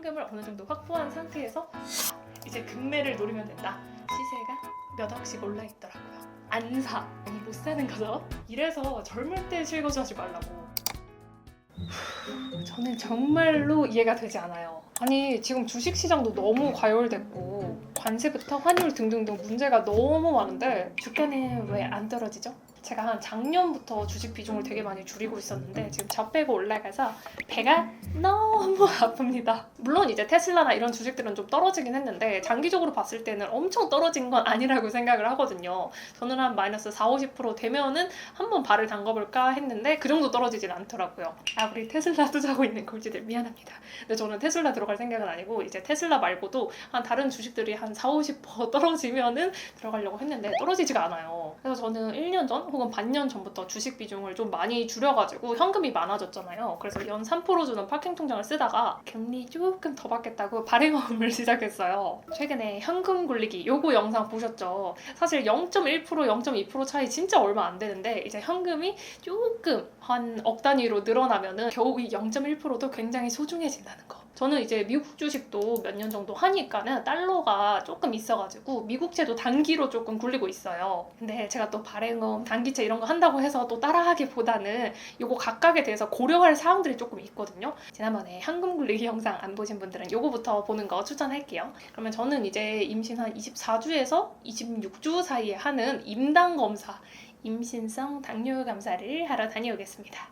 현금을 어느 정도 확보한 상태에서 이제 금매를 노리면 된다. 시세가 몇 억씩 올라 있더라고요. 안 사. 아니 못 사는 거죠. 이래서 젊을 때 실거주하지 말라고. 저는 정말로 이해가 되지 않아요. 아니 지금 주식시장도 너무 과열됐고 관세부터 환율 등등등 문제가 너무 많은데 주가는 왜 안 떨어지죠? 제가 한 작년부터 주식 비중을 되게 많이 줄이고 있었는데 지금 저 빼고 올라가서 배가 너무 아픕니다. 물론 이제 테슬라나 이런 주식들은 좀 떨어지긴 했는데 장기적으로 봤을 때는 엄청 떨어진 건 아니라고 생각을 하거든요. 저는 한 마이너스 40~50% 되면은 한번 발을 담가볼까 했는데 그 정도 떨어지진 않더라고요. 아 우리 테슬라 투자하고 있는 골지들 미안합니다. 근데 저는 테슬라 들어갈 생각은 아니고 이제 테슬라 말고도 한 다른 주식들이 한 40~50% 떨어지면은 들어가려고 했는데 떨어지지가 않아요. 그래서 저는 1년 전 혹은 반년 전부터 주식 비중을 좀 많이 줄여가지고 현금이 많아졌잖아요. 그래서 연 3% 주는 파킹 통장을 쓰다가 금리 조금 더 받겠다고 발행어음을 시작했어요. 최근에 현금 굴리기 요거 영상 보셨죠? 사실 0.1% 0.2% 차이 진짜 얼마 안 되는데 이제 현금이 조금 한 억 단위로 늘어나면은 겨우 이 0.1%도 굉장히 소중해진다는 거. 저는 이제 미국 주식도 몇 년 정도 하니까는 달러가 조금 있어가지고 미국채도 단기로 조금 굴리고 있어요. 근데 제가 또 발행음, 단기채 이런 거 한다고 해서 또 따라하기보다는 요거 각각에 대해서 고려할 사항들이 조금 있거든요. 지난번에 현금 굴리기 영상 안 보신 분들은 요거부터 보는 거 추천할게요. 그러면 저는 이제 임신 한 24주에서 26주 사이에 하는 임당 검사, 임신성 당뇨 검사를 하러 다녀오겠습니다.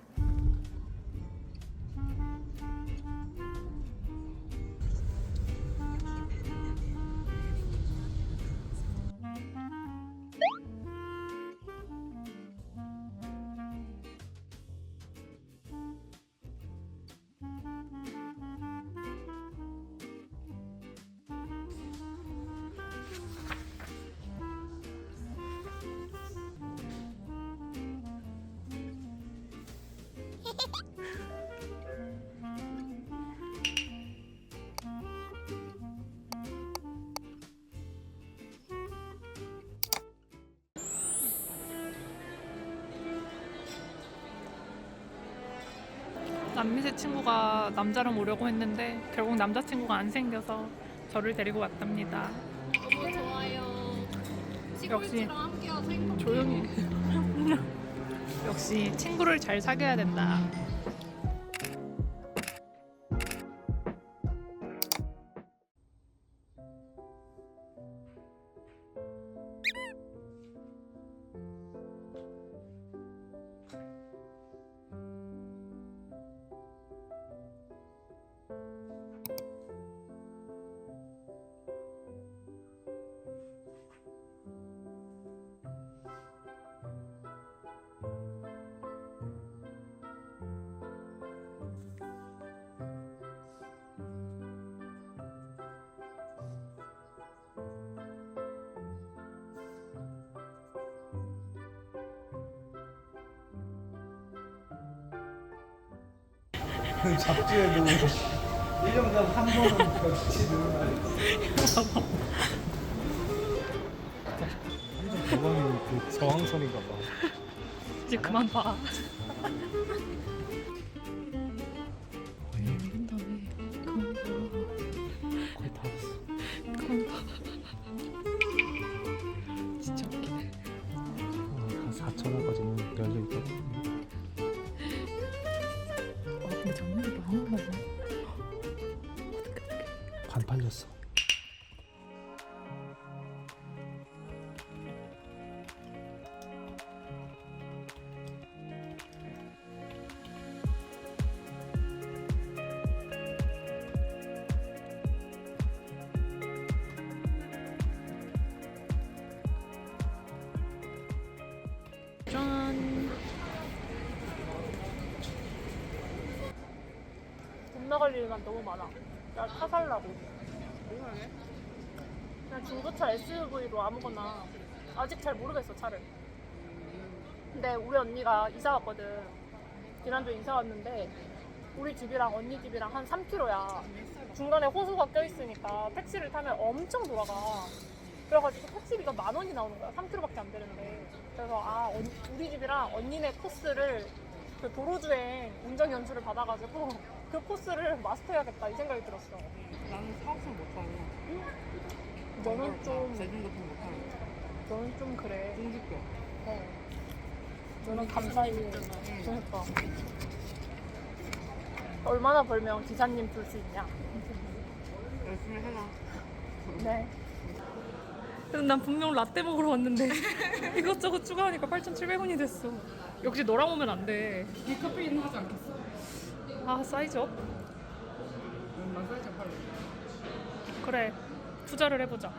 남미새 친구가 남자랑 오려고 했는데 결국 남자친구가 안 생겨서 저를 데리고 왔답니다. 너무 좋아요. 역시 시골지랑 함께하서 행복해요. 조용히 역시 친구를 잘 사귀어야 된다. 그 잡지에도 1년간 한 번은 벽지 늘어나는 완전 대박이 그 저항선인가 봐. 이제 그만 봐. 거의 다 왔어. 그만 봐. 진짜 웃기네. 한 4,000원까지는 열려있거든. 근데 작년에 많이 올랐네. 반 팔렸어. 짠. 돈 나갈 일만 너무 많아. 나 차 살라고. 그냥 중고차 SUV로 아무거나. 아직 잘 모르겠어 차를. 근데 우리 언니가 이사 왔거든. 지난주에 이사 왔는데 우리 집이랑 언니 집이랑 한 3km야. 중간에 호수가 껴있으니까 택시를 타면 엄청 돌아가. 그래가지고 택시비가 10,000원이 나오는 거야. 3km밖에 안 되는데. 그래서 우리 집이랑 언니네 코스를 그 도로주행 운전 연수를 받아가지고 그 코스를 마스터해야겠다 이 생각이 들었어. 나는 사업성 못하고 너는 좀 대중교통 못하고 너는 좀 그래. 중지병. 너는 감사히. 그러니까. 얼마나 벌면 기사님 줄 수 있냐? 열심히 해라. 네. 난 분명 라떼 먹으러 왔는데 이것저것 추가하니까 8,700원이 됐어. 역시 너랑 오면 안 돼. 이 커피는 하지 않겠어. 아 사이즈업? 난 사이즈 팔래. 그래. 투자를 해보자.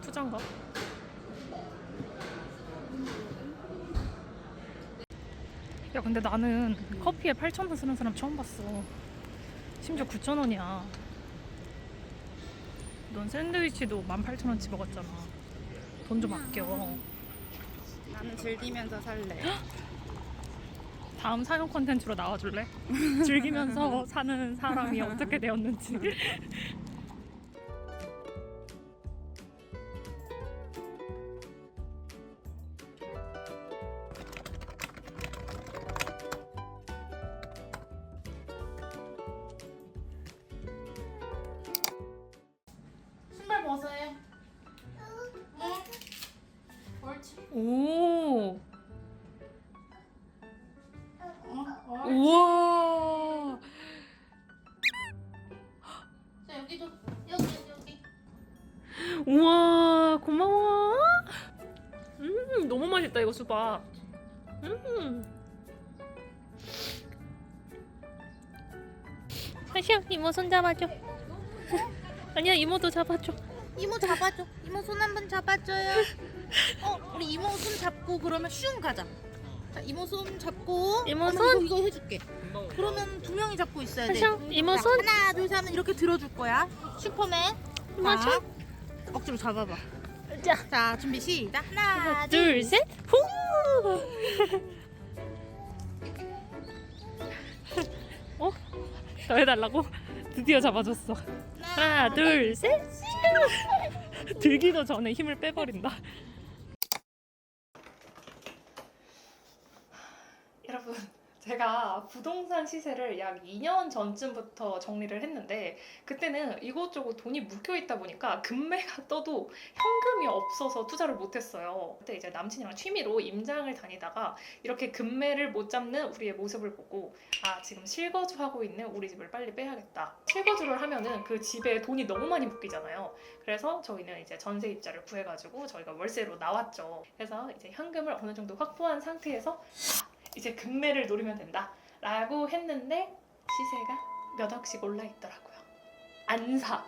투자인가? 야 근데 나는 커피에 8,000원 쓰는 사람 처음 봤어. 심지어 9,000원이야. 넌 샌드위치도 18,000원치 먹었잖아. 돈 좀 아껴. 나는 즐기면서 살래. 다음 사용 콘텐츠로 나와줄래? 즐기면서 사는 사람이 어떻게 되었는지. 신발 벗어요. 옳지. 오. 우와. 자 여기도 여기. 우와 고마워. 너무 맛있다 이거 수박. 하시야 이모 손 잡아줘. 아니야 이모도 잡아줘. 이모 잡아줘. 이모 손 한번 잡아줘요. 우리 이모 손 잡고 그러면 슝 가자. 자, 이모 손 잡고. 이모 어머, 손? 이거 해줄게. 그러면 두 명이 잡고 있어야 돼. 하셔, 이모 자, 손? 하나, 둘, 셋 하면 이렇게 들어줄 거야. 슈퍼맨. 이모 자, 손. 억지로 잡아봐. 자 자, 준비 시작. 하나, 둘 셋. 후. 어? 더 해달라고? 드디어 잡아줬어. 하나 둘 셋. 들기도 전에 힘을 빼버린다. 여러분 제가 부동산 시세를 약 2년 전쯤부터 정리를 했는데 그때는 이것저것 돈이 묶여있다 보니까 금매가 떠도 현금이 없어서 투자를 못했어요. 그때 이제 남친이랑 취미로 임장을 다니다가 이렇게 금매를 못 잡는 우리의 모습을 보고 아 지금 실거주하고 있는 우리 집을 빨리 빼야겠다. 실거주를 하면은 그 집에 돈이 너무 많이 묶이잖아요. 그래서 저희는 이제 전세 입자를 구해가지고 저희가 월세로 나왔죠. 그래서 이제 현금을 어느 정도 확보한 상태에서 이제 금매를 노리면 된다 라고 했는데 시세가 몇 억씩 올라 있더라고요. 안 사.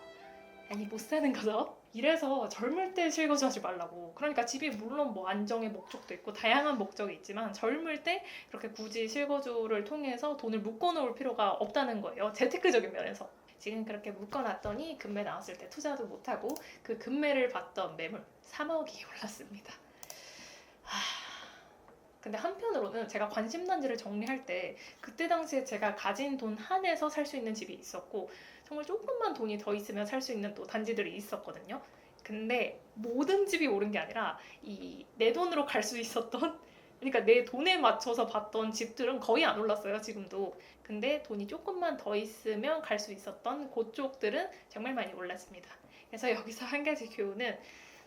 아니 못 사는 거죠. 이래서 젊을 때 실거주하지 말라고. 그러니까 집이 물론 뭐 안정의 목적도 있고 다양한 목적이 있지만 젊을 때 그렇게 굳이 실거주를 통해서 돈을 묶어놓을 필요가 없다는 거예요. 재테크적인 면에서. 지금 그렇게 묶어놨더니 금매 나왔을 때 투자도 못하고 그 금매를 받던 매물 3억이 올랐습니다. 근데 한편으로는 제가 관심단지를 정리할 때 그때 당시에 제가 가진 돈 한에서 살 수 있는 집이 있었고 정말 조금만 돈이 더 있으면 살 수 있는 또 단지들이 있었거든요. 근데 모든 집이 오른 게 아니라 이 내 돈으로 갈 수 있었던 그러니까 내 돈에 맞춰서 봤던 집들은 거의 안 올랐어요 지금도. 근데 돈이 조금만 더 있으면 갈 수 있었던 그쪽들은 정말 많이 올랐습니다. 그래서 여기서 한 가지 교훈은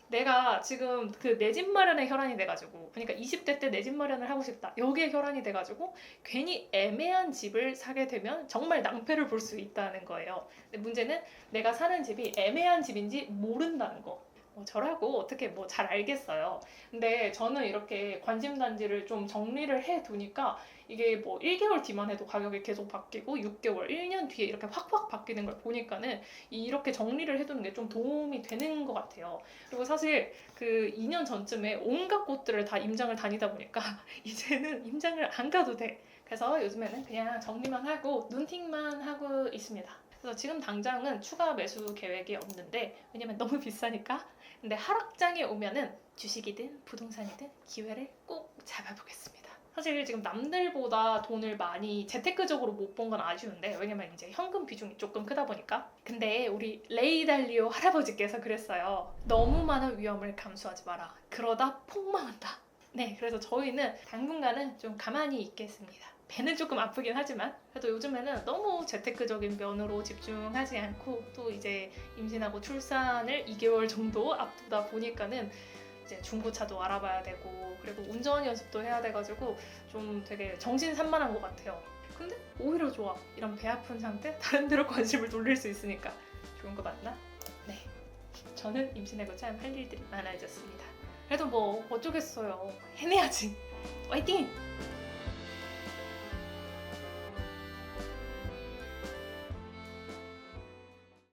내가 지금 그 내 집 마련에 혈안이 돼가지고 그러니까 20대 때 내 집 마련을 하고 싶다 여기에 혈안이 돼가지고 괜히 애매한 집을 사게 되면 정말 낭패를 볼 수 있다는 거예요. 근데 문제는 내가 사는 집이 애매한 집인지 모른다는 거. 저라고 어떻게 뭐 잘 알겠어요. 근데 저는 이렇게 관심단지를 좀 정리를 해두니까 이게 뭐 1개월 뒤만 해도 가격이 계속 바뀌고 6개월, 1년 뒤에 이렇게 확확 바뀌는 걸 보니까는 이렇게 정리를 해두는 게 좀 도움이 되는 것 같아요. 그리고 사실 그 2년 전쯤에 온갖 곳들을 다 임장을 다니다 보니까 이제는 임장을 안 가도 돼. 그래서 요즘에는 그냥 정리만 하고 눈팅만 하고 있습니다. 그래서 지금 당장은 추가 매수 계획이 없는데 왜냐면 너무 비싸니까. 근데 하락장에 오면은 주식이든 부동산이든 기회를 꼭 잡아보겠습니다. 사실 지금 남들보다 돈을 많이 재테크적으로 못 본 건 아쉬운데 왜냐면 이제 현금 비중이 조금 크다 보니까. 근데 우리 레이 달리오 할아버지께서 그랬어요. 너무 많은 위험을 감수하지 마라. 그러다 폭망한다. 네, 그래서 저희는 당분간은 좀 가만히 있겠습니다. 배는 조금 아프긴 하지만 그래도 요즘에는 너무 재테크적인 면으로 집중하지 않고 또 이제 임신하고 출산을 2개월 정도 앞두다 보니까는 이제 중고차도 알아봐야 되고 그리고 운전 연습도 해야 돼가지고 좀 되게 정신산만한 것 같아요. 근데 오히려 좋아. 이런 배 아픈 상태 다른 데로 관심을 돌릴 수 있으니까 좋은 거 맞나? 네. 저는 임신하고 참 할 일들이 많아졌습니다. 그래도 뭐 어쩌겠어요. 해내야지. 화이팅!